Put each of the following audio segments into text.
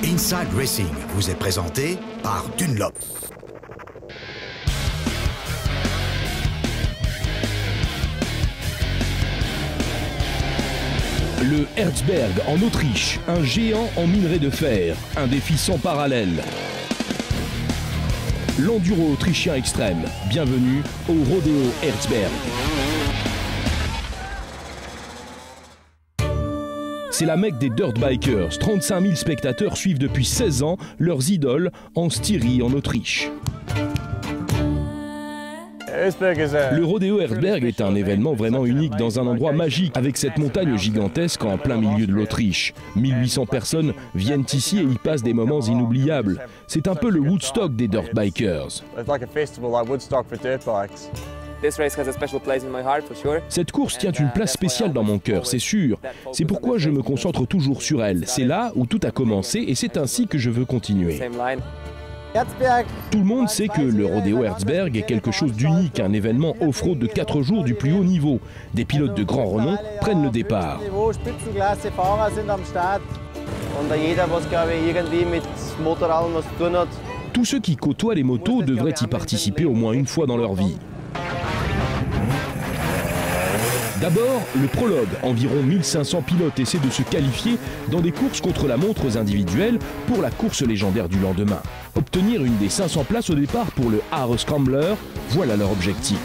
Inside Racing vous est présenté par Dunlop. Le Herzberg en Autriche, un géant en minerai de fer, un défi sans parallèle. L'enduro autrichien extrême, bienvenue au Rodeo Herzberg. C'est la Mecque des dirt bikers. 35 000 spectateurs suivent depuis 16 ans leurs idoles en Styrie en Autriche. Le Rodeo Herzberg est un événement vraiment unique dans un endroit magique avec cette montagne gigantesque en plein milieu de l'Autriche. 1800 personnes viennent ici et y passent des moments inoubliables. C'est un peu le Woodstock des dirt bikers. Cette course tient une place spéciale dans mon cœur, c'est sûr. C'est pourquoi je me concentre toujours sur elle. C'est là où tout a commencé et c'est ainsi que je veux continuer. Tout le monde sait que le Rodeo Herzberg est quelque chose d'unique, un événement off-road de 4 jours du plus haut niveau. Des pilotes de grand renom prennent le départ. Tous ceux qui côtoient les motos devraient y participer au moins une fois dans leur vie. D'abord, le prologue. Environ 1500 pilotes essaient de se qualifier dans des courses contre la montre individuelles pour la course légendaire du lendemain. Obtenir une des 500 places au départ pour le Aare Scrambler, voilà leur objectif.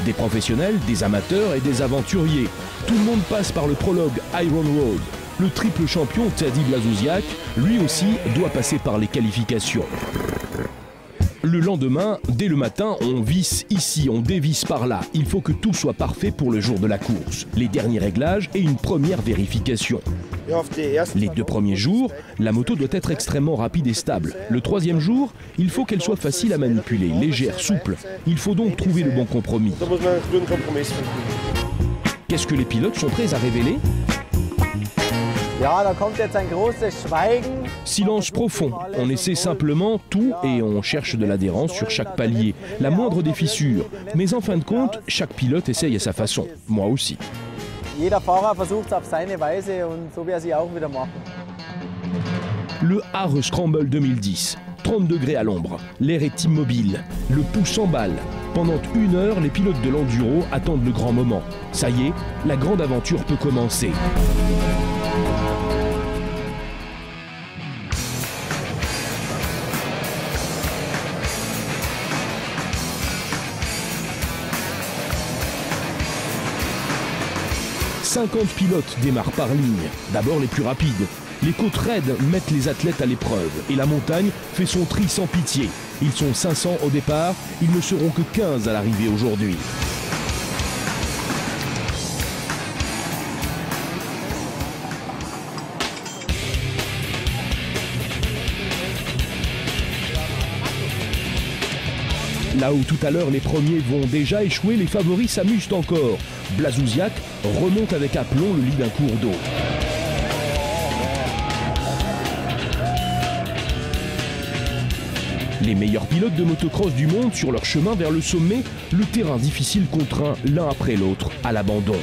Des professionnels, des amateurs et des aventuriers. Tout le monde passe par le prologue Iron Road. Le triple champion Taddy Blazusiak, lui aussi, doit passer par les qualifications. Le lendemain, dès le matin, on visse ici, on dévisse par là. Il faut que tout soit parfait pour le jour de la course. Les derniers réglages et une première vérification. Les 2 premiers jours, la moto doit être extrêmement rapide et stable. Le 3e jour, il faut qu'elle soit facile à manipuler, légère, souple. Il faut donc trouver le bon compromis. Qu'est-ce que les pilotes sont prêts à révéler ? Silence profond. On essaie simplement tout et on cherche de l'adhérence sur chaque palier, la moindre des fissures. Mais en fin de compte, chaque pilote essaye à sa façon. Moi aussi. Le Aare Scramble 2010. 30 degrés à l'ombre. L'air est immobile. Le pouls s'emballe. Pendant 1 heure, les pilotes de l'enduro attendent le grand moment. Ça y est, la grande aventure peut commencer. « 50 pilotes démarrent par ligne, d'abord les plus rapides. Les côtes raides mettent les athlètes à l'épreuve et la montagne fait son tri sans pitié. Ils sont 500 au départ, ils ne seront que 15 à l'arrivée aujourd'hui. Là où tout à l'heure les premiers vont déjà échouer, les favoris s'amusent encore. Blazusiak remonte avec aplomb le lit d'un cours d'eau. Les meilleurs pilotes de motocross du monde sur leur chemin vers le sommet, le terrain difficile contraint l'un après l'autre à l'abandon.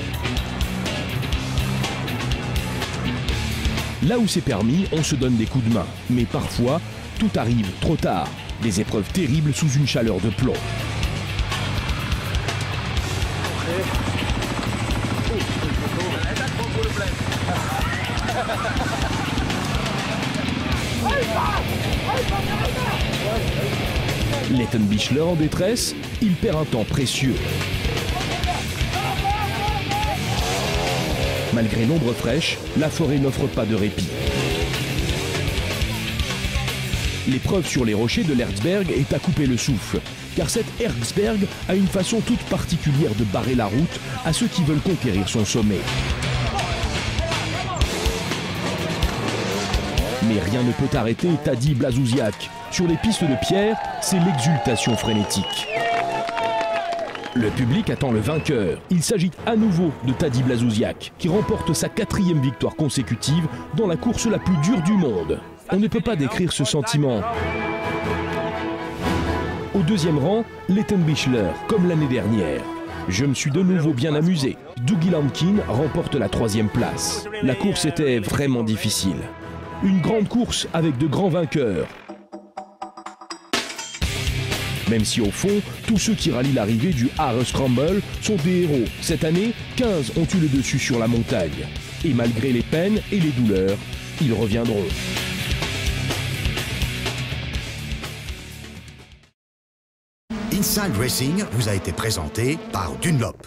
Là où c'est permis, on se donne des coups de main. Mais parfois, tout arrive trop tard. Des épreuves terribles sous une chaleur de plomb. Lettenbichler en détresse, il perd un temps précieux. Malgré l'ombre fraîche, la forêt n'offre pas de répit. L'épreuve sur les rochers de l'Herzberg est à couper le souffle, car cette Herzberg a une façon toute particulière de barrer la route à ceux qui veulent conquérir son sommet. Mais rien ne peut arrêter Taddy Blazusiak. Sur les pistes de pierre, c'est l'exultation frénétique. Le public attend le vainqueur. Il s'agit à nouveau de Taddy Blazusiak, qui remporte sa 4e victoire consécutive dans la course la plus dure du monde. On ne peut pas décrire ce sentiment. Au 2e rang, Lettenbichler, comme l'année dernière. Je me suis de nouveau bien amusé. Dougie Landkin remporte la 3e place. La course était vraiment difficile. Une grande course avec de grands vainqueurs. Même si au fond, tous ceux qui rallient l'arrivée du Hare Scramble sont des héros. Cette année, 15 ont eu le dessus sur la montagne. Et malgré les peines et les douleurs, ils reviendront. Inside Racing vous a été présenté par Dunlop.